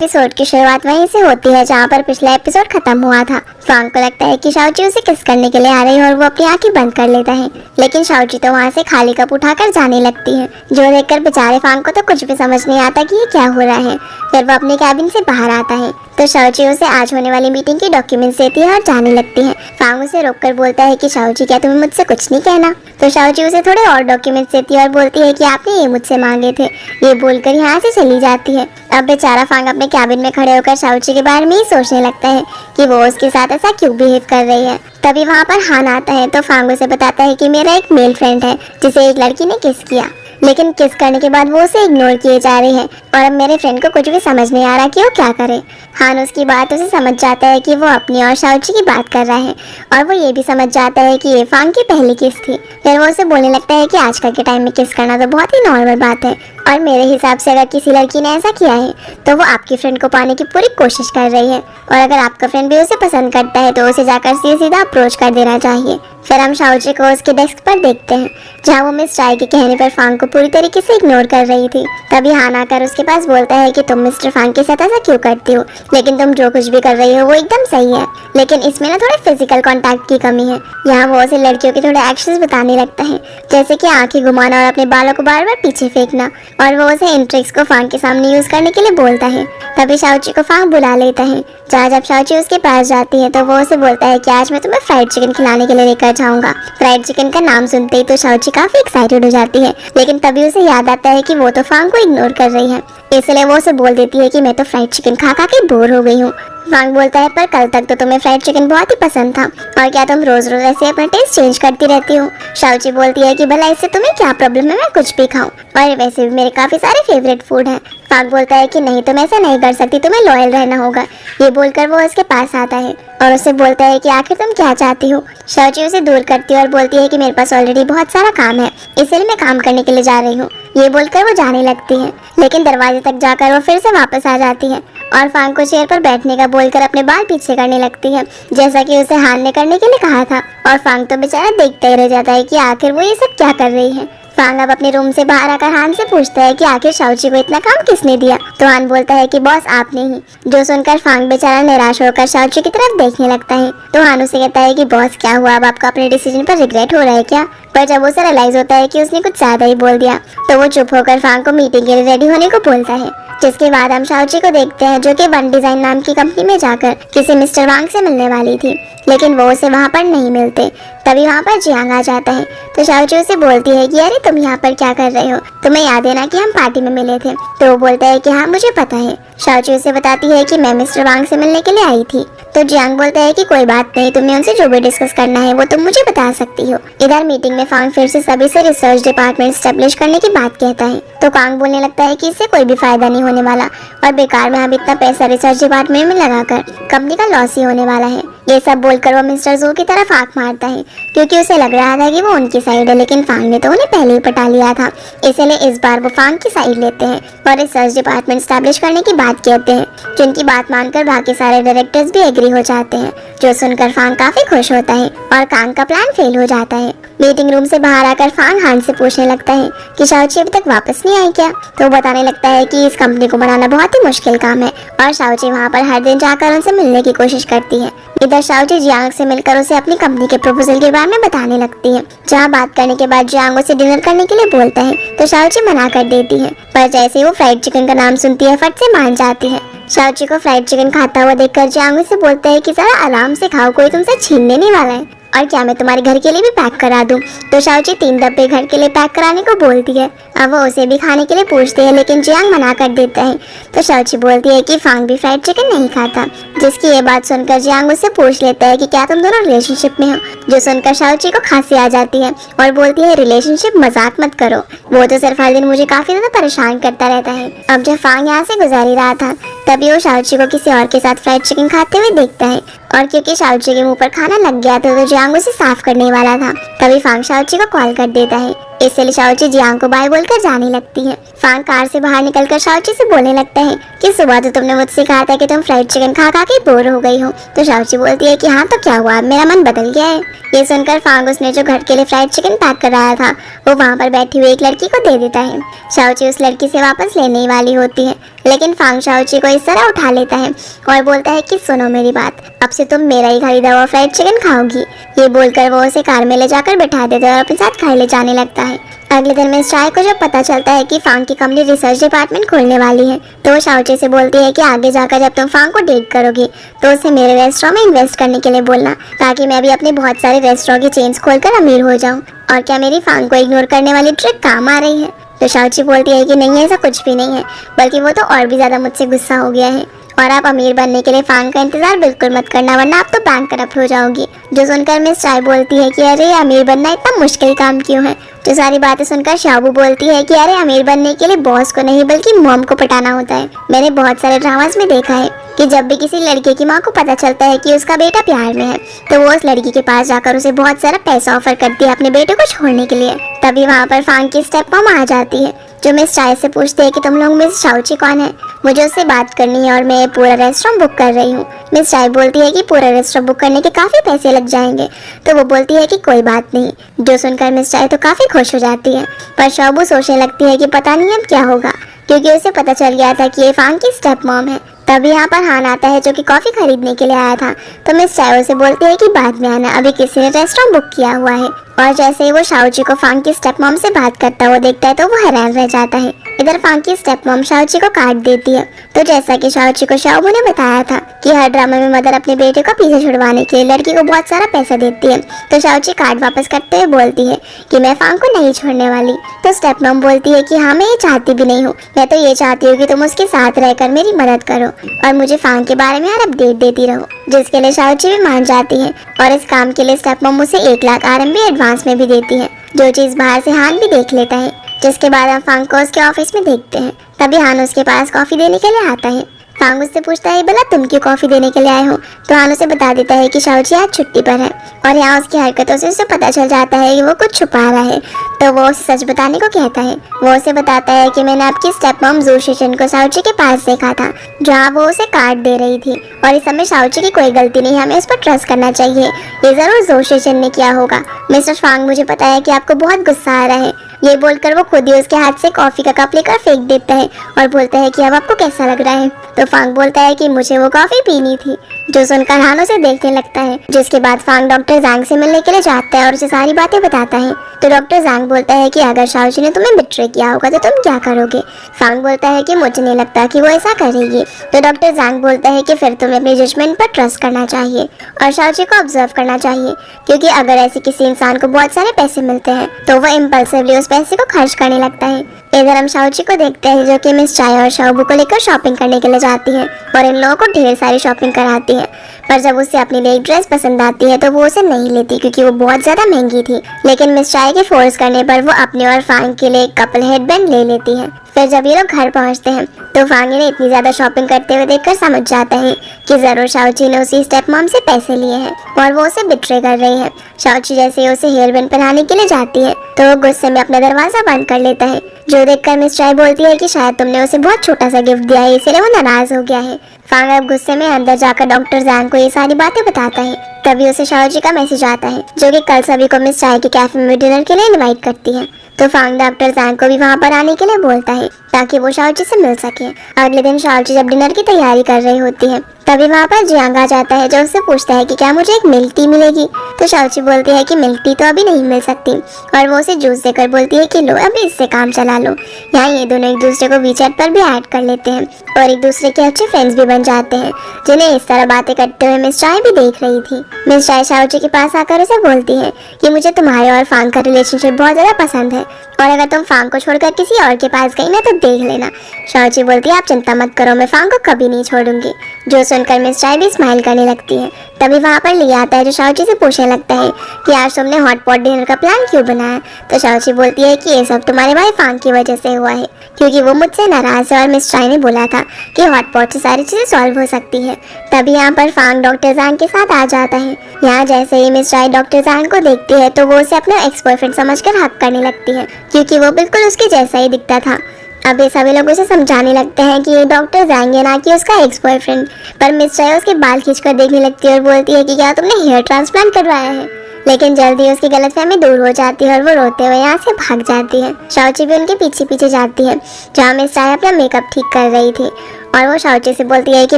Episode की शुरुआत वहीं से होती है जहाँ पर पिछला एपिसोड खत्म हुआ था। फांग को लगता है कि शाओची उसे किस करने के लिए आ रही है और वो अपनी आंखें बंद कर लेता है, लेकिन शाओची तो वहाँ से खाली कप उठाकर जाने लगती है, जो देखकर बेचारे फांग को तो कुछ भी समझ नहीं आता कि ये क्या हो रहा है। फिर वो अपने कैबिन से बाहर आता है तो शाओची उसे आज होने वाली मीटिंग की डॉक्यूमेंट्स देती है और जाने लगती है। फांग उसे रोककर बोलता है कि शाओची क्या तुम्हें मुझसे कुछ नहीं कहना? तो शाओची उसे थोड़े और डॉक्यूमेंट्स देती है और बोलती है कि आपने ये मुझसे मांगे थे। ये बोलकर यहाँ से चली जाती है। अब बेचारा फांग अपने कैबिन में खड़े होकर शाओची के बारे में ही सोचने लगता है कि वो उसके साथ ऐसा क्यों बिहेव कर रही है। तभी वहाँ पर हान आता है तो फांग उसे बताता है कि मेरा एक मेल फ्रेंड है जिसे एक लड़की ने किस किया, लेकिन किस करने के बाद वो उसे इग्नोर किए जा रही है और अब मेरे फ्रेंड को कुछ भी समझ नहीं आ रहा कि वो क्या करे। हान उसकी बात उसे समझ जाता है कि वो अपनी और शाओची की बात कर रहा है और वो ये भी समझ जाता है कि ये फांग की पहली किस थी। फिर वो उसे बोलने लगता है कि आजकल के टाइम में किस करना तो बहुत ही नॉर्मल बात है और मेरे हिसाब से अगर किसी लड़की ने ऐसा किया है तो वो आपकी फ्रेंड को पाने की पूरी कोशिश कर रही है और अगर आपका फ्रेंड भी उसे पसंद करता है तो उसे जाकर सीधा अप्रोच कर देना चाहिए। फिर हम शाओची को उसके डेस्क पर देखते हैं जहाँ वो मिस चाय के कहने पर फांग को पूरी तरीके से इग्नोर कर रही थी। तभी हान आकर उसके पास बोलता है कि तुम मिस्टर फांग के साथ ऐसा क्यों करती हो, लेकिन तुम जो कुछ भी कर रही हो वो एकदम सही है, लेकिन इसमें ना थोड़े फिजिकल कांटेक्ट की कमी है। यहाँ वो उसे लड़कियों के थोड़े एक्शंस बताने लगता है, जैसे कि आंखें घुमाना और अपने बालों को बार बार पीछे फेंकना, और वो उसे इन ट्रिक्स को फांग के सामने यूज करने के लिए बोलता है। तभी शाओची को फांग बुला लेता है। जब शाओची उसके पास जाती है तो वो उसे बोलता है कि आज मैं तुम्हें फ्राइड चिकन खिलाने के लिए लेकर जाऊंगा। फ्राइड चिकन का नाम सुनते ही तो शाओची काफी एक्साइटेड हो जाती है, लेकिन तभी उसे याद आता है कि वो तो फांग को इग्नोर कर रही है, इसलिए वो उसे बोल देती है कि मैं तो फ्राइड चिकन खा खा के बोर हो गई हूँ। फांग बोलता है पर कल तक तो तुम्हें फ्राइड चिकन बहुत ही पसंद था और क्या तुम रोज रोज ऐसे अपना टेस्ट चेंज करती रहती हो? शाओची बोलती है कि भला इससे तुम्हें क्या प्रॉब्लम है, मैं कुछ भी खाऊं और वैसे भी मेरे काफी सारे फेवरेट फूड हैं। फांग बोलता है कि नहीं तुम ऐसा नहीं कर सकती, तुम्हें लॉयल रहना होगा। ये बोलकर वो उसके पास आता है और उससे बोलता है कि आखिर तुम क्या चाहती हो। शाओची उसे दूर करती है और बोलती है कि मेरे पास ऑलरेडी बहुत सारा काम है, इसलिए मैं काम करने के लिए जा रही हूँ। ये बोलकर वो जाने लगती है, लेकिन दरवाजे तक जाकर वो फिर से वापस आ जाती है और फांग को चेयर पर बैठने का बोलकर अपने बाल पीछे करने लगती है, जैसा कि उसे हान ने करने के लिए कहा था। और फांग तो बेचारा देखता ही रह जाता है कि आखिर वो ये सब क्या कर रही है। फांग अब अपने रूम से बाहर आकर हान से पूछता है कि आखिर शाओची को इतना काम किसने दिया? तो हान बोलता है कि बॉस आपने ही। जो सुनकर फांग बेचारा निराश होकर शाओची की तरफ देखने लगता है। तो हान उसे कहता है कि बॉस क्या हुआ, अब आपका अपने डिसीजन पर रिग्रेट हो रहा है क्या? पर जब उसे रियलाइज होता है कि उसने कुछ ज्यादा ही बोल दिया तो वो चुप होकर फांग को मीटिंग के लिए रेडी होने को बोलता है। जिसके बाद हम शाओची को देखते हैं जो कि वन डिजाइन नाम की कंपनी में जाकर किसी मिस्टर वांग से मिलने वाली थी, लेकिन वो उसे वहाँ पर नहीं मिलते। तभी वहाँ पर जियांग आ जाता है तो शाओची उसे बोलती है कि अरे तुम यहाँ पर क्या कर रहे हो, तुम्हें याद है ना कि हम पार्टी में मिले थे? तो वो बोलता है कि हाँ मुझे पता है। शाओची उसे बताती है कि मैं मिस्टर वांग से मिलने के लिए आई थी। तो जियांग बोलता है कि कोई बात नहीं, तुम्हें उनसे जो भी डिस्कस करना है वो तुम मुझे बता सकती हो। इधर मीटिंग में फांग फिर से सभी से रिसर्च डिपार्टमेंट स्टेब्लिश करने की बात कहता है तो कांग बोलने लगता है कि इससे कोई भी फायदा नहीं होने वाला और बेकार में हम इतना पैसा रिसर्च डिपार्टमेंट में लगाकर कंपनी का लॉस ही होने वाला है। ये सब बोलकर वो मिस्टर जू की तरफ आंख मारता है क्योंकि उसे लग रहा था कि वो उनकी साइड है, लेकिन फांग ने तो उन्हें पहले ही पटा लिया था, इसलिए इस बार वो फांग की साइड लेते हैं और रिसर्च डिपार्टमेंट स्टैब्लिश करने की बात कहते हैं, जिनकी बात मानकर बाकी सारे डायरेक्टर्स भी एग्री हो जाते हैं। जो सुनकर फांग काफी खुश होता है और कांग का प्लान फेल हो जाता है। मीटिंग रूम से बाहर आकर फांग हान से पूछने लगता है कि शाओची अभी तक वापस नहीं आई क्या? तो वो बताने लगता है कि इस कंपनी को बनाना बहुत ही मुश्किल काम है और शाओची वहाँ पर हर दिन जाकर उनसे मिलने की कोशिश करती है। इधर शाओची जियांग से मिलकर उसे अपनी कंपनी के प्रपोजल के बारे में बताने लगती है, जहाँ बात करने के बाद जियांग उसे डिनर करने के लिए बोलता है तो शाओची मना कर देती है, पर जैसे ही वो फ्राइड चिकन का नाम सुनती है फट से मान जाती है। शाओची को फ्राइड चिकन खाता हुआ देखकर जियांग उसे बोलता है कि जरा आराम से खाओ, कोई तुमसे छीनने नहीं वाला है, और क्या मैं तुम्हारे घर के लिए भी पैक करा दूं? तो शाओची 3 डब्बे घर के लिए पैक कराने को बोलती है। अब वो उसे भी खाने के लिए पूछती है, लेकिन जियांग मना कर देता है। तो शाओची बोलती है कि फांग भी फ्राइड चिकन नहीं खाता, जिसकी ये बात सुनकर जियांग उससे पूछ लेता है कि क्या तुम दोनों रिलेशनशिप में हो? जो सुनकर शाओची को खांसी आ जाती है और बोलती है रिलेशनशिप मजाक मत करो, वो तो सिर्फ हर दिन मुझे काफी ज्यादा परेशान करता रहता है। अब जब फांग यहाँ से गुजर ही रहा था तभी वो शाओची को किसी और के साथ फ्राइड चिकन खाते हुए देखता है और क्योंकि शाओची के मुंह पर खाना लग गया था तो जियांग उसे साफ करने वाला था। तभी फांग शाओची को कॉल कर देता है। इसलिए शाओची जियांग को बाय बोलकर जाने लगती है। फांग कार से बाहर निकलकर शाओची से बोलने लगता है कि सुबह तो तुमने मुझसे कहा था कि तुम फ्राइड चिकन खा खा के बोर हो गई हो। तो शाओची बोलती है कि हाँ तो क्या हुआ, मेरा मन बदल गया है। ये सुनकर फांग उसने जो घर के लिए फ्राइड चिकन पैक कराया था वो वहाँ पर बैठी हुई एक लड़की को दे देता है। शाओची उस लड़की से वापस लेने ही वाली होती है, लेकिन फांग शाओची को इस तरह उठा लेता है और बोलता है कि सुनो मेरी बात, अब से तुम मेरा ही खरीदा हुआ फ्राइड चिकन खाओगी। ये बोलकर वो उसे कार में ले जाकर बैठा देता है और अपने साथ घर ले जाने लगता है। अगले दिन मिस चाय को जब पता चलता है कि फांग की कंपनी रिसर्च डिपार्टमेंट खोलने वाली है तो वो शाओची से बोलती है कि आगे जाकर जब तुम फांग को डेट करोगी तो उसे मेरे रेस्टोरेंट में इन्वेस्ट करने के लिए बोलना, ताकि मैं भी अपने बहुत सारे रेस्टोरेंट की चेन्स खोलकर अमीर हो जाऊं। और क्या मेरी फांग को इग्नोर करने वाली ट्रिक काम आ रही है? तो शाओची बोलती है कि नहीं, ऐसा कुछ भी नहीं है, बल्कि वो तो और भी ज़्यादा मुझसे गुस्सा हो गया है और आप अमीर बनने के लिए फांग का इंतजार बिल्कुल मत करना, वरना आप तो बैंक करप्ट हो जाओगी। जो सुनकर मिस चाय बोलती है कि अरे अमीर बनना इतना मुश्किल काम क्यों है। जो सारी बातें सुनकर शाबू बोलती है कि अरे अमीर बनने के लिए बॉस को नहीं बल्कि मॉम को पटाना होता है। मैंने बहुत सारे ड्रामास में देखा है कि जब भी किसी लड़के की माँ को पता चलता है कि उसका बेटा प्यार में है तो वो उस लड़की के पास जाकर उसे बहुत सारा पैसा ऑफर करती है अपने बेटे को छोड़ने के लिए। तभी वहाँ पर फांग की स्टेप मॉम आ जाती है जो मिस चाय से पूछती है कि तुम लोग मिस शाओची कौन है, मुझे उससे बात करनी है और मैं पूरा रेस्टोरेंट बुक कर रही हूँ। मिस चाय बोलती है कि पूरा रेस्टोरेंट बुक करने के काफ़ी पैसे लग जाएंगे, तो वो बोलती है कि कोई बात नहीं। जो सुनकर मिस चाय तो काफ़ी खुश हो जाती है, पर शाबू सोचने लगती है कि पता नहीं अब क्या होगा, क्योंकि उसे पता चल गया था कि ये फांग की स्टेप मॉम है। तभी यहाँ पर हान आता है जो कि कॉफ़ी खरीदने के लिए आया था, तो मिस चाय से बोलती है कि बाद में आना, अभी किसी ने रेस्टोरेंट बुक किया हुआ है। और जैसे ही वो शाओची को फांग की स्टेप मॉम से बात करता हुआ देखता है तो वो हैरान रह जाता है। इधर फांग की स्टेप मॉम शाओची को काट देती है। तो जैसा कि शाओची को शाओबू ने बताया था कि हर ड्रामा में मदर अपने बेटे को पीछे छुड़वाने के लिए लड़की को बहुत सारा पैसा देती है, तो शाओची कार्ड वापस करते हुए बोलती है कि मैं फांग को नहीं छोड़ने वाली। तो स्टेप मॉम बोलती है कि हाँ, मैं ये चाहती भी नहीं हूँ, मैं तो ये चाहती हूँ कि तुम उसके साथ रहकर मेरी मदद करो और मुझे फांग के बारे में हर अपडेट देती रहो, जिसके लिए शाओची भी मान जाती है। और इस काम के लिए स्टेप मॉम उसे 1 लाख RMB एडवांस में भी देती है, जो चीज़ बाहर से हान भी देख लेता है। जिसके बाद हम फांग को उसके ऑफिस में देखते हैं। तभी हान उसके पास कॉफ़ी देने के लिए आता है। फांग उससे पूछता है भला तुम क्यों कॉफ़ी देने के लिए आए हो, तो हान उसे बता देता है कि शाओची आज छुट्टी पर है और यहाँ उसकी हरकतों से उसे पता चल जाता है कि वो कुछ छुपा रहा है। तो वो उसे सच बताने को कहता है। वो उसे बताता है कि मैंने आपकी स्टेप मॉम जू शिशन को शाओची के पास देखा था, जहाँ वो उसे काट दे रही थी और इस समय शाओची की कोई गलती नहीं, हमें उस पर ट्रस्ट करना चाहिए, ये ज़रूर जू शिशन ने किया होगा। मिस्टर फांग, मुझे पता है कि आपको बहुत गुस्सा आ रहा है। ये बोलकर वो खुद ही उसके हाथ से कॉफ़ी का कप लेकर फेंक देता है और बोलता है कि अब आपको कैसा लग रहा है। तो फांग बोलता है कि मुझे वो कॉफ़ी पीनी थी। जो सुनकर हान उसे देखने लगता है। जिसके बाद फांग डॉक्टर ज़ांग से मिलने के लिए जाता है और उसे सारी बातें बताता है। तो डॉक्टर ज़ांग बोलता है कि अगर शाओची ने तुम्हें बिट्रे किया होगा तो तुम क्या करोगे। फांग बोलता है कि मुझे नहीं लगता कि वो ऐसा करेगी। तो डॉक्टर ज़ांग बोलता है कि फिर तुम्हें अपनी जजमेंट पर ट्रस्ट करना चाहिए और शाओची को ऑब्जर्व करना चाहिए, क्योंकि अगर ऐसे किसी इंसान को बहुत सारे पैसे मिलते हैं तो वह इम्पल्सिवली उस पैसे को खर्च करने लगता है। इधर हम शाओची को देखते हैं जो कि मिस चाय और शाओबू को लेकर शॉपिंग करने के लिए जाती है और इन लोगों को ढेर सारी शॉपिंग कराती है। पर जब उसे अपने लिए एक ड्रेस पसंद आती है तो वो उसे नहीं लेती क्योंकि वो बहुत ज़्यादा महंगी थी। लेकिन मिस चाय के फोर्स करने पर वो अपने और फांग के लिए एक कपल हेडबैंड ले लेती है। फिर जब ये लोग घर पहुंचते हैं तो फांग ने इतनी ज़्यादा शॉपिंग करते हुए देखकर समझ जाता है कि ज़रूर शाओची ने उसी स्टेप मॉम से पैसे लिए हैं और वो उसे बिट्रे कर रही है। शाओची जैसे ही उसे हेयरबैंड पहनाने के लिए जाती है तो वो गुस्से में अपना दरवाज़ा बंद कर लेता है, जो देखकर मिस चाय बोलती है कि शायद तुमने उसे बहुत छोटा सा गिफ्ट दिया है, इसलिए वो नाराज़ हो गया है। फांग अब गुस्से में अंदर जाकर डॉक्टर ज़ांग को ये सारी बातें बताता है। तभी उसे शाओची का मैसेज आता है जो कि कल सभी को मिस चाय के कैफे में डिनर के लिए इनवाइट करती है। तो फांग डॉक्टर ज़ांग को भी वहाँ पर आने के लिए बोलता है ताकि वो शाओची से मिल सके। अगले दिन शाओची जब डिनर की तैयारी कर रही होती है तभी वहाँ पर जियांग आ जाता है जो उससे पूछता है कि क्या मुझे एक मिल्क टी मिलेगी। तो शाओची बोलती है कि मिल्क टी तो अभी नहीं मिल सकती और वो उसे जूस देकर बोलती है कि लो अभी इससे काम चला लो। यहाँ ये दोनों एक दूसरे को वीचैट पर भी ऐड कर लेते हैं और एक दूसरे के अच्छे फ्रेंड्स भी बन जाते हैं, जिन्हें इस तरह बातें करते हुए मिस चाय भी देख रही थी। मिस चाय शाओची के पास आकर उसे बोलती है कि मुझे तुम्हारे और फांग का रिलेशनशिप बहुत ज़्यादा पसंद है और अगर तुम फांग को छोड़कर किसी और के पास गई ना तो देख लेना। शाओची बोलती है आप चिंता मत करो, मैं फांग को कभी नहीं छोड़ूंगी। जो सुनकर मिस चाय भी स्माइल करने लगती है। तभी वहाँ पर लिया आता है जो शाओची से पूछने लगता है कि आज तुमने हॉट पॉट डिनर का प्लान क्यों बनाया। तो शाओची बोलती है कि ये सब तुम्हारे भाई फांग की वजह से हुआ है, क्योंकि वो मुझसे नाराज़ है और मिस चाय ने बोला था कि हॉट पॉट से सारी चीज़ें सॉल्व हो सकती है। तभी यहाँ पर फांग डॉक्टर ज़ांग के साथ आ जाता है। यहाँ जैसे ही मिस चाय डॉक्टर ज़ांग को देखती है तो वो उसे अपना एक्स बॉयफ्रेंड समझकर हक करने लगती है है क्योंकि वो बिल्कुल उसके जैसा ही दिखता था। अब ये सभी लोग उसे समझाने लगते हैं कि ये डॉक्टर ज़ैंग है, ना कि उसका एक्स बॉयफ्रेंड। पर मिस चाय उसके बाल खींचकर देखने लगती है और बोलती है कि क्या तुमने हेयर ट्रांसप्लांट करवाया है। लेकिन जल्दी उसकी गलतफहमी दूर हो जाती है और वो रोते हुए यहाँ से भाग जाती है। शाओची भी उनके पीछे पीछे जाती है जहाँ मिस चाय अपना मेकअप ठीक कर रही थी और वो शाओची से बोलती है कि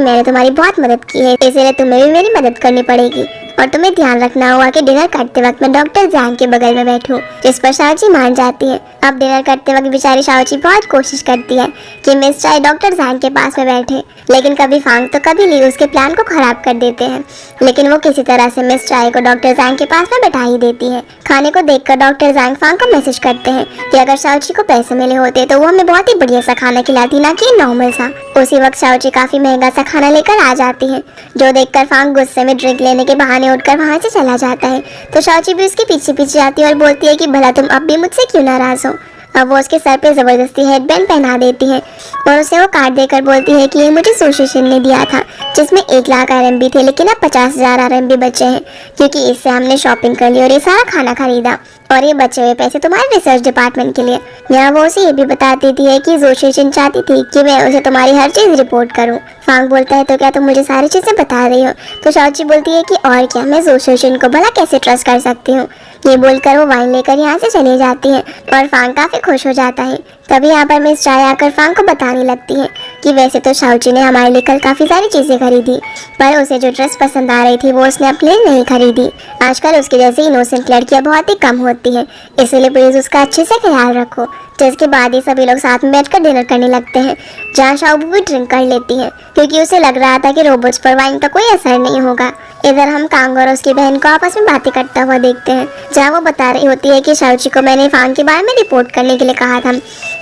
मैंने तुम्हारी बहुत मदद की है, इसलिए तुम्हें भी मेरी मदद करनी पड़ेगी और तुम्हें ध्यान रखना होगा कि डिनर करते वक्त मैं डॉक्टर ज़ैंग के बगल में बैठूं। जिस पर शाओची मान जाती है। अब डिनर करते वक्त बेचारी शाओची बहुत कोशिश करती है कि मिस चाय डॉक्टर ज़ैंग के पास में बैठे, लेकिन कभी फांग तो कभी ली उसके प्लान को खराब कर देते हैं। लेकिन वो किसी तरह से मिस चाय को डॉक्टर ज़ैंग के पास में बैठा ही देती है। खाने को देखकर डॉक्टर ज़ैंग फांग को मैसेज करते हैं कि अगर शाओची को पैसे मिले होते तो वो हमें बहुत ही बढ़िया सा खाना खिलाती, ना कि नॉर्मल सा। उसी वक्त शाओची काफी महंगा सा खाना लेकर आ जाती है, जो देखकर फांग गुस्से में ड्रिंक लेने के बहाने उठकर वहां से चला जाता है। तो शाओची भी उसके पीछे पीछे जाती है और बोलती है कि भला तुम अब भी मुझसे क्यों नाराज हो। अब वो उसके सर पे जबरदस्ती हेडबैंड पहना देती है और उसे वो कार्ड देकर बोलती है कि ये मुझे सोशेशन ने दिया था, जिसमें 1 लाख RMB थे, लेकिन अब 50,000 RMB बचे हैं क्योंकि इससे हमने शॉपिंग कर ली और ये सारा खाना खरीदा और ये बचे हुए पैसे तुम्हारे रिसर्च डिपार्टमेंट के लिए। यहाँ वो उसे ये भी बता देती है कि जोशेशन चाहती थी कि मैं उसे तुम्हारी हर चीज़ रिपोर्ट करूँ। फांग बोलता है तो क्या तुम मुझे सारी चीज़ें बता रही हो। तो शाओची बोलती है कि और क्या, मैं जोशेशन को भला कैसे ट्रस्ट कर सकती हूँ। ये बोलकर वो वाइन लेकर यहाँ से चली जाती है और फांग काफ़ी खुश हो जाता है। तभी यहाँ पर मिस चाय आकर फांग को बताने लगती है कि वैसे तो शाओची ने हमारे लिए कल काफ़ी सारी चीज़ें खरीदी, पर उसे जो ड्रेस पसंद आ रही थी वो उसने अपने लिए नहीं खरीदी। आजकल उसके जैसी इनोसेंट लड़कियाँ बहुत ही कम होती हैं, इसलिए प्लीज़ उसका अच्छे से ख्याल रखो। जिसके बाद ही सभी लोग साथ में बैठकर डिनर करने लगते हैं, जहाँ शाओबू भी ड्रिंक कर लेती है क्योंकि उसे लग रहा था कि रोबोट्स पर वाइन का कोई असर नहीं होगा। इधर हम कांग और उसकी बहन को आपस में बातें करता हुआ देखते हैं, जहाँ वो बता रही होती है कि शाओची को मैंने फांग के बारे में रिपोर्ट करने के लिए कहा था,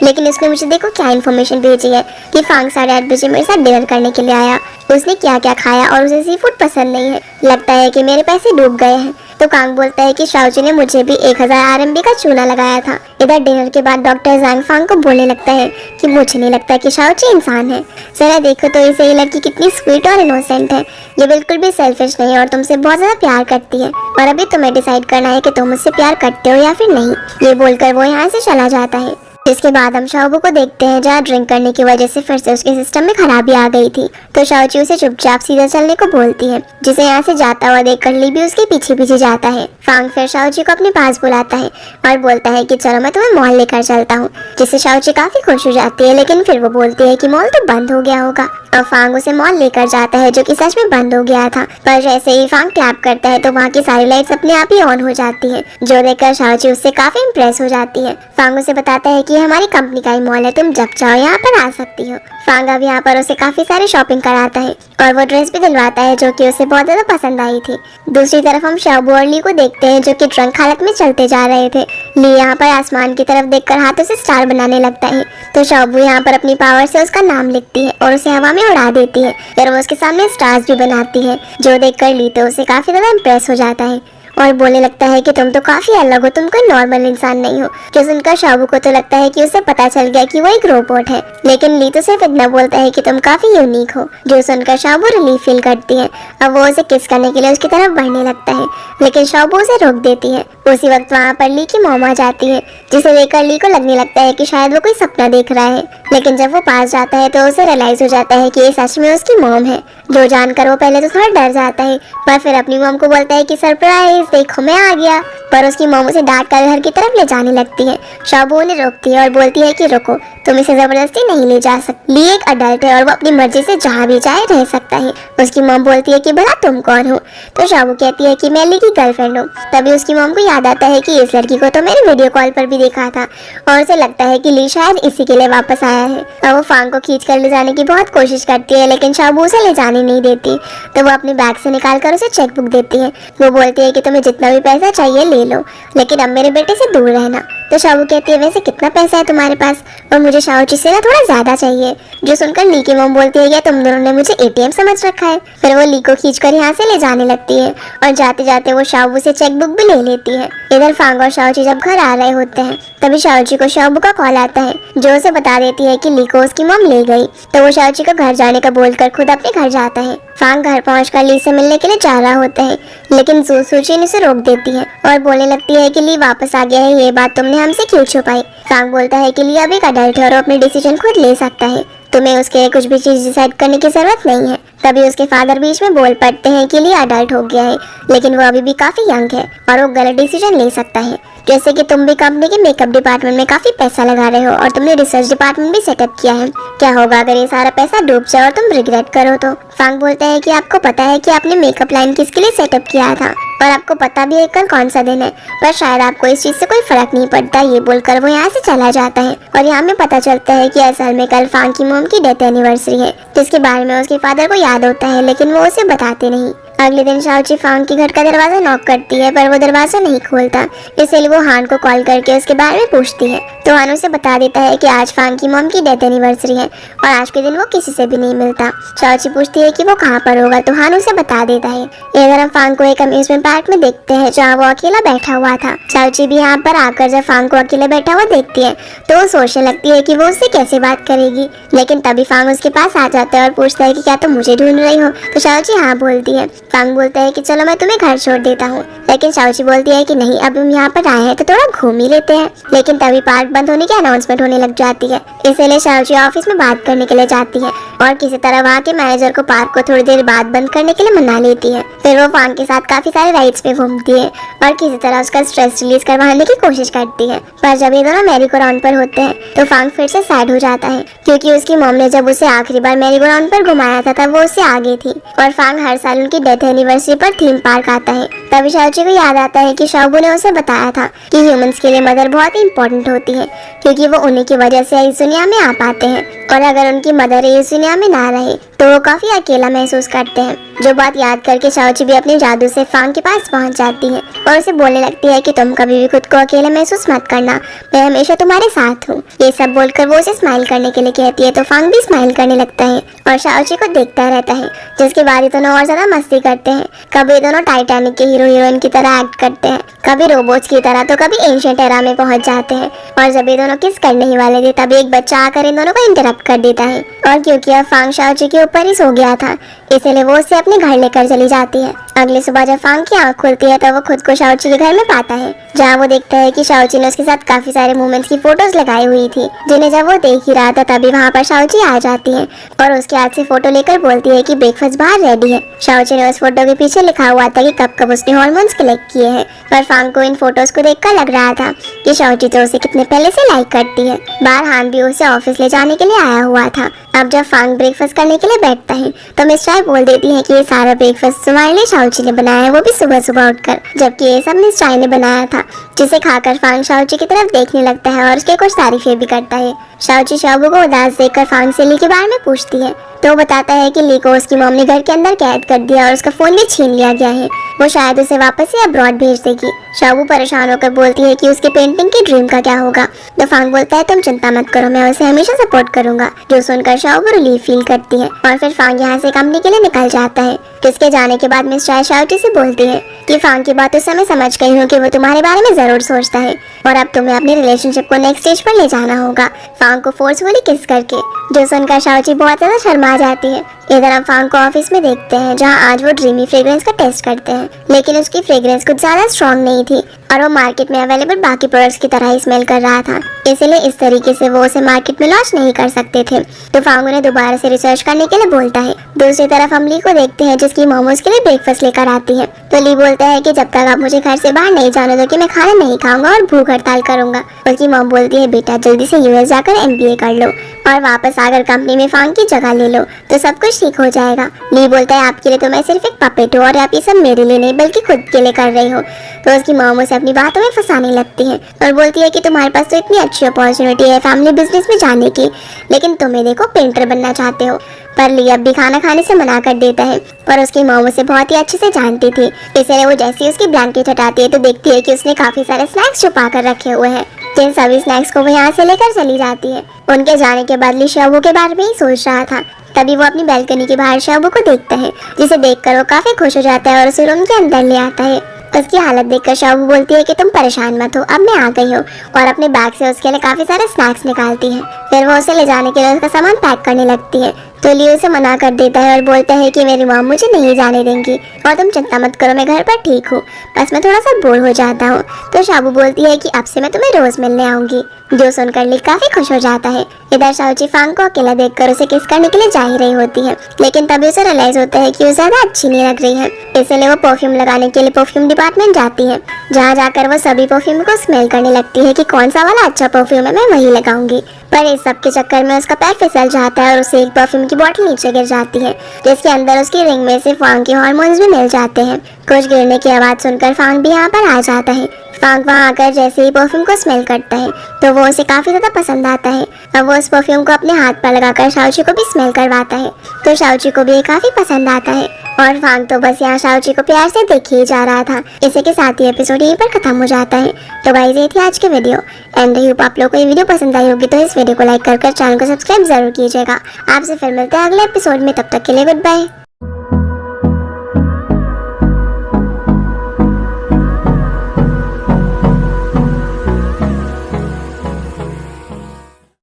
लेकिन उसने मुझे देखो क्या इन्फॉर्मेशन भेजी है कि फांग 8:30 बजे मेरे साथ डिनर करने के लिए आया। उसने क्या क्या खाया और उसे सी फूड पसंद नहीं है, लगता है कि मेरे पैसे डूब गए हैं। तो कांग बोलता है कि शाओची ने मुझे भी 1000 RMB का चूना लगाया था। इधर डिनर के बाद डॉक्टर ज़ैंग फांग को बोलने लगता है कि मुझे नहीं लगता कि शाओची इंसान है। जरा देखो तो इसे ये लड़की कितनी स्वीट और इनोसेंट है, ये बिल्कुल भी सेल्फिश नहीं है और तुमसे बहुत ज़्यादा प्यार करती है और अभी तुम्हें डिसाइड करना है कि तुम मुझसे प्यार करते हो या फिर नहीं। ये बोलकर वो यहाँ से चला जाता है। इसके बाद हम शाओबू को देखते हैं, जहाँ ड्रिंक करने की वजह से फिर से उसके सिस्टम में खराबी आ गई थी। तो शाओची उसे चुपचाप सीधा चलने को बोलती है, जिसे यहाँ से जाता हुआ देखकर ली भी उसके पीछे पीछे जाता है। फांग फिर शाओची को अपने पास बुलाता है और बोलता है कि चलो मैं तुम्हें मॉल लेकर चलता हूँ, जिससे शाओची काफी खुश हो जाती है। लेकिन फिर वो बोलती है कि मॉल तो बंद हो गया होगा। अब फांग उसे मॉल लेकर जाता है, जो कि सच में बंद हो गया था। पर जैसे ही फांग क्लैप करता है तो वहाँ की सारी लाइट्स अपने आप ही ऑन हो जाती है, जो देखकर शाओची उससे काफी इम्प्रेस हो जाती है। फांग उसे बताता है कि हमारी कंपनी का ही मॉल है, तुम जब चाहो यहाँ पर आ सकती हो। फांग अब यहाँ पर उसे काफी सारी शॉपिंग कराता है और वो ड्रेस भी दिलवाता है, जो कि उसे बहुत ज्यादा पसंद आई थी। दूसरी तरफ हम शाओबू और ली को देखते हैं, जो कि ड्रंक हालत में चलते जा रहे थे। ली यहाँ पर आसमान की तरफ देखकर हाथों से स्टार बनाने लगता है, तो शाओबू यहाँ पर अपनी पावर से उसका नाम लिखती है और उसे हवा में उड़ा देती है। फिर वो उसके सामने स्टार्स भी बनाती है, जो देखकर ली तो उसे काफी ज्यादा इम्प्रेस हो जाता है और बोलने लगता है कि तुम तो काफी अलग हो, तुम कोई नॉर्मल इंसान नहीं हो। जो सुनकर शाओबू को तो लगता है कि उसे पता चल गया कि वो एक रोबोट है, लेकिन ली तो सिर्फ इतना बोलता है कि तुम काफी यूनिक हो। जो सुनकर शाओबू रिलीफ फील करती है। अब वो उसे किस करने के लिए उसकी तरफ बढ़ने लगता है, लेकिन शाओबू उसे रोक देती है। उसी वक्त वहाँ पर ली की मॉम आ जाती है, जिसे देखकर ली को लगने लगता है कि शायद वो कोई सपना देख रहा है। लेकिन जब वो पास जाता है तो उसे रियलाइज हो जाता है कि ये सच में उसकी मॉम है। जो जानकर वो पहले तो थोड़ा डर जाता है, पर फिर अपनी मॉम को बोलता है कि सरप्राइज देखो मैं आ गया। पर उसकी मॉम उसे डांट कर घर की तरफ ले जाने लगती है। शाओबू उन्हें रोकती है और बोलती है कि रुको, तुम इसे जबरदस्ती नहीं ले जा सकती। ली एक अडल्ट है और वो अपनी मर्जी से जहाँ भी चाहे रह सकता है। उसकी मॉम बोलती है कि भला तुम कौन हो। तो शाओबू कहती है कि मैं ली की गर्लफ्रेंड हूँ। तभी उसकी मॉम को याद आता है कि इस लड़की को तो मैंने वीडियो कॉल पर भी देखा था और उसे लगता है कि ली शायद इसी के लिए वापस आया है। अब वो फांग को खींच कर ले जाने की बहुत कोशिश करती है, लेकिन शाओबू उसे ले जाने नहीं देती। तो वो अपने बैग से निकाल कर उसे चेक बुक देती है। वो बोलती है कि तुम्हें जितना भी पैसा चाहिए ले लो, लेकिन अब मेरे बेटे से दूर रहना। तो शाओबू कहती है वैसे कितना पैसा है तुम्हारे पास, और मुझे शाओची से ना थोड़ा ज्यादा चाहिए। जो सुनकर ली की मॉम बोलती है क्या तुम दोनों ने मुझे ATM समझ रखा है। फिर वो ली को खींचकर यहाँ से ले जाने लगती है और जाते जाते वो शाओबू से चेक बुक भी ले लेती है। इधर फांग और शाओची जब घर आ रहे होते हैं, तभी शाओची को शाओबू का कॉल आता है, जो उसे बता देती है कि ली को उसकी मॉम ले गई। तो वो शाओची को घर जाने का बोलकर खुद अपने घर जाता है। फांग घर पहुंचकर ली से मिलने के लिए जा रहा होता है, लेकिन जू सूचिन उसे रोक देती है और बोलने लगती है कि ली वापस आ गया है, ये बात तुमने हमसे क्यों छुपाई। फांग बोलता है कि ली अब एक अडल्ट है और अपने डिसीजन खुद ले सकता है, तुम्हें उसके कुछ भी चीज डिसाइड करने की जरूरत नहीं है। तभी उसके फादर बीच में बोल पड़ते हैं कि ली अडल्ट हो गया है, लेकिन वो अभी भी काफी यंग है और वो गलत डिसीजन ले सकता है। जैसे कि तुम भी कंपनी के मेकअप डिपार्टमेंट में काफी पैसा लगा रहे हो और तुमने रिसर्च डिपार्टमेंट भी सेटअप किया है, क्या होगा अगर ये सारा पैसा डूब जाए और तुम रिग्रेट करो तो। फांग बोलता है कि आपको पता है कि आपने मेकअप लाइन किसके लिए सेटअप किया था और आपको पता भी है कल कौन सा दिन है, पर शायद आपको इस चीज से कोई फर्क नहीं पड़ता। ये बोलकर वो यहाँ से चला जाता है और यहाँ में पता चलता है कि असल में कल फांग की मॉम की डेथ एनिवर्सरी है, जिसके बारे में उसके फादर को याद होता है, लेकिन वो उसे बताते नहीं। अगले दिन शाओची फांग के घर का दरवाजा नॉक करती है, पर वो दरवाजा नहीं खोलता, इसलिए वो हान को कॉल करके उसके बारे में पूछती है। तो हान उसे बता देता है कि आज फांग की मॉम की डेथ एनिवर्सरी है और आज के दिन वो किसी से भी नहीं मिलता। शाओची पूछती है कि वो कहाँ पर होगा, तो हान उसे बता देता है। इधर हम फांग को एक अम्यूजमेंट पार्क में देखते हैं जहाँ वो अकेला बैठा हुआ था। शाओची भी यहाँ पर आकर जब फांग को अकेले बैठा हुआ देखती है तो वो सोचने लगती है कि वो उससे कैसे बात करेगी, लेकिन तभी फांग उसके पास आ जाता है और पूछता है कि क्या तुम मुझे ढूंढ रही हो। तो शाओची हाँ बोलती है। फांग बोलता है कि चलो मैं तुम्हें घर छोड़ देता हूँ, लेकिन शाओची बोलती है कि नहीं, अब हम यहाँ पर आए हैं तो थोड़ा घूम ही लेते हैं। लेकिन तभी पार्क बंद होने की अनाउंसमेंट होने लग जाती है, इसीलिए शाओची ऑफिस में बात करने के लिए जाती है और किसी तरह वहाँ के मैनेजर को पार्क को थोड़ी देर बाद बंद करने के लिए मना लेती है। फिर वो फांग के साथ काफी सारे राइड्स पे घूमती है और किसी तरह उसका स्ट्रेस रिलीज करवाने की कोशिश करती है। पर जब ये दोनों मैरी गो राउंड पर होते हैं तो फांग फिर से सैड हो जाता है, क्योंकि उसकी मॉम ने जब उसे आखिरी बार मैरी गो राउंड पर घुमाया था तब वो उससे आगे थी और फांग हर साल उनकी डेथ एनिवर्सरी पर थीम पार्क आता है। तभी शाओची को याद आता है कि शाओबू ने उसे बताया था कि ह्यूमंस के लिए मदर बहुत ही इंपॉर्टेंट होती है, क्योंकि वो उन्हीं की वजह से इस दुनिया में आ पाते हैं और अगर उनकी मदर इस दुनिया में ना रहे तो वो काफी अकेला महसूस करते हैं। जो बात याद करके शाओची भी अपने जादू से फांग के पास पहुंच जाती है और उसे बोलने लगती है कि तुम कभी भी खुद को अकेला महसूस मत करना, मैं हमेशा तुम्हारे साथ हूँ। ये सब बोलकर वो उसे स्माइल करने के लिए कहती है, तो फांग भी स्माइल करने लगता है और शाओची को देखता रहता है, जिसके बाद ये दोनों और ज्यादा मस्ती करते हैं। कभी दोनों टाइटैनिक के हीरो हीरोइन की तरह एक्ट करते हैं, कभी रोबोट्स की तरह, तो कभी एंशिएंट एरा में पहुंच जाते हैं। और जब ये दोनों किस करने ही वाले थे तभी एक बच्चा आकर इन दोनों को इंटरप्ट कर देता है और क्योंकि अब फांग शाओची के ऊपर ही सो गया था इसलिए वो उसे अपने घर लेकर चली जाती है। अगली सुबह जब फांग की आंख खुलती है तो वो खुद को शाओची के घर में पाता है, जहाँ वो देखता है कि शाओची ने उसके साथ काफी सारे मोमेंट्स की फोटोज लगाई हुई थी, जिन्हें जब वो देख ही रहा था तभी वहाँ पर शाओची आ जाती है और उसके हाथ से फोटो लेकर बोलती है कि ब्रेकफास्ट बाहर रेडी है। शाओची ने उस फोटो के पीछे लिखा हुआ था कि कब कब उसने हॉर्मोन्स कलेक्ट किए हैं, पर फांग को इन फोटोज को देखकर लग रहा था कि शाओची तो उसे कितने पहले से लाइक करती है। बाहर हान भी उसे ऑफिस ले जाने के लिए आया हुआ था। अब जब फांग ब्रेकफास्ट करने के लिए बैठता है तो मिस चाय बोल देती है कि ये सारा ब्रेकफास्ट तुम्हारे लिए शाओची ने बनाया है, वो भी सुबह सुबह उठकर, जबकि ये सब मिस चाय ने बनाया था। जिसे खाकर फांग शाओची की तरफ देखने लगता है और उसके कुछ तारीफें भी करता है। शाओची शाओबू को उदास देखकर फांग से ली के बारे में पूछती है तो वो बताता है कि ली को उसकी मॉम ने घर के अंदर कैद कर दिया और उसका फोन भी छीन लिया गया है, वो शायद उसे वापस से अब्रॉड भेज देगी। शाओबू परेशान होकर बोलती है कि उसके पेंटिंग के ड्रीम का क्या होगा, तो फांग बोलता है तुम चिंता मत करो, मैं उसे हमेशा सपोर्ट करूंगा। जो सुनकर शाओबू रिलीफ फील करती है और फिर फांग यहाँ से कंपनी के लिए निकल जाता है। किसके जाने के बाद मिस चाय शाओची से बोलती है कि फांग की बात उस समय समझ गई हूँ कि वो तुम्हारे बारे में जरूर सोचता है और अब तुम्हें अपनी रिलेशनशिप को नेक्स्ट स्टेज पर ले जाना होगा, फांग को फोर्सफुली किस करके। जो सुनकर शाओची बहुत ज्यादा शर्मा जाती है। इधर हम फांग को ऑफिस में देखते हैं जहाँ आज वो ड्रीमी फ्रेग्रेंस का टेस्ट करते हैं, लेकिन उसकी फ्रेग्रेंस कुछ ज्यादा स्ट्रॉन्ग नहीं थी और वो मार्केट में अवेलेबल बाकी प्रोडक्ट्स की तरह ही स्मेल कर रहा था, इसलिए इस तरीके से वो उसे मार्केट में लॉन्च नहीं कर सकते थे। तो फांग उन्हें दोबारा से रिसर्च करने के लिए बोलता है। दूसरी तरफ हम ली को देखते हैं जिसकी मोमोज के लिए ब्रेकफास्ट लेकर आती है। तो ली बोलता है कि जब तक आप मुझे घर से बाहर नहीं जाने दोगे मैं खाना नहीं खाऊंगा और भूख हड़ताल करूंगा। उसकी मॉम बोलती है बेटा जल्दी से यूएस जाकर MBA कर लो और वापस आकर कंपनी में फांग की जगह ले लो तो सब कुछ ठीक हो जाएगा। ली बोलता है आपके लिए तो मैं सिर्फ एक पपेट हूँ और आप ये सब मेरे लिए नहीं बल्कि खुद के लिए कर रही हो। तो उसकी मॉम उसे अपनी बातों में फंसाने लगती है और बोलती है कि तुम्हारे पास तो इतनी अच्छी अपॉर्चुनिटी है फैमिली बिजनेस में जाने की, लेकिन तुम्हें देखो पेंटर बनना चाहते हो। पर ली अब भी खाना खाने से मना कर देता है, पर उसकी मॉम उसे बहुत ही अच्छे से जानती थी, इसलिए वो जैसे ही उसकी ब्लैंकेट हटाती है तो देखती है कि उसने काफी सारे स्नैक्स छुपा कर रखे हुए हैं, जिन सभी स्नैक्स को वो यहाँ से लेकर चली जाती है। उनके जाने के बाद ली शाओबू के बारे में ही सोच रहा था, तभी वो अपनी बैल्कनी के बाहर शाओबू को देखता है, जिसे देखकर वो काफी खुश हो जाता है और उसे रूम के अंदर ले आता है। उसकी हालत देखकर शाओबू बोलती है कि तुम परेशान मत हो, अब मैं आ गई हूँ, और अपने बैग से उसके लिए काफी सारे स्नैक्स निकालती है। फिर वो उसे ले जाने के लिए उसका सामान पैक करने लगती है। तो लियो उसे मना कर देता है और बोलता है कि मेरी मॉम मुझे नहीं जाने देंगी और तुम चिंता मत करो, मैं घर पर ठीक हूँ, बस मैं थोड़ा सा बोर हो जाता हूँ। तो शाबू बोलती है कि अब से मैं तुम्हें रोज मिलने आऊंगी, जो सुनकर ली काफी खुश हो जाता है। इधर शाओची फांग को अकेला देखकर उसे किस करने के लिए जा ही रही होती है, लेकिन तभी उसे रियलाइज होता है कि वो ज्यादा अच्छी नहीं लग रही है। इसलिए वो परफ्यूम लगाने के लिए परफ्यूम डिपार्टमेंट जाती है, जहाँ जाकर वो सभी परफ्यूम को स्मेल करने लगती है कि कौन सा वाला अच्छा परफ्यूम है, मैं वही लगाऊंगी। पर इस सब के चक्कर में उसका पैर फिसल जाता है और उसे एक परफ्यूम की बोतल नीचे गिर जाती है, जिसके अंदर उसकी रिंग में से फांग के हार्मोन्स भी मिल जाते हैं। कुछ गिरने की आवाज सुनकर फांग भी यहाँ पर आ जाता है। फांग वहाँ आकर जैसे ही परफ्यूम को स्मेल करता है तो वो उसे काफी ज्यादा पसंद आता है। अब वो उस परफ्यूम को अपने हाथ पर लगाकर शाओची को भी स्मेल करवाता है, तो शाओची को भी ये काफी पसंद आता है। और फांग तो बस यहाँ शाओची को प्यार से देख ही जा रहा था। इसी के साथ ही एपिसोड यहीं पर खत्म हो जाता है। तो गाइस ये थी आज की वीडियो एंड आई होप आप लोगों को ये वीडियो पसंद आई होगी, तो इस वीडियो को लाइक कर चैनल को सब्सक्राइब जरूर कीजिएगा। आपसे फिर मिलते हैं अगले एपिसोड में, तब तक के लिए गुड बाय।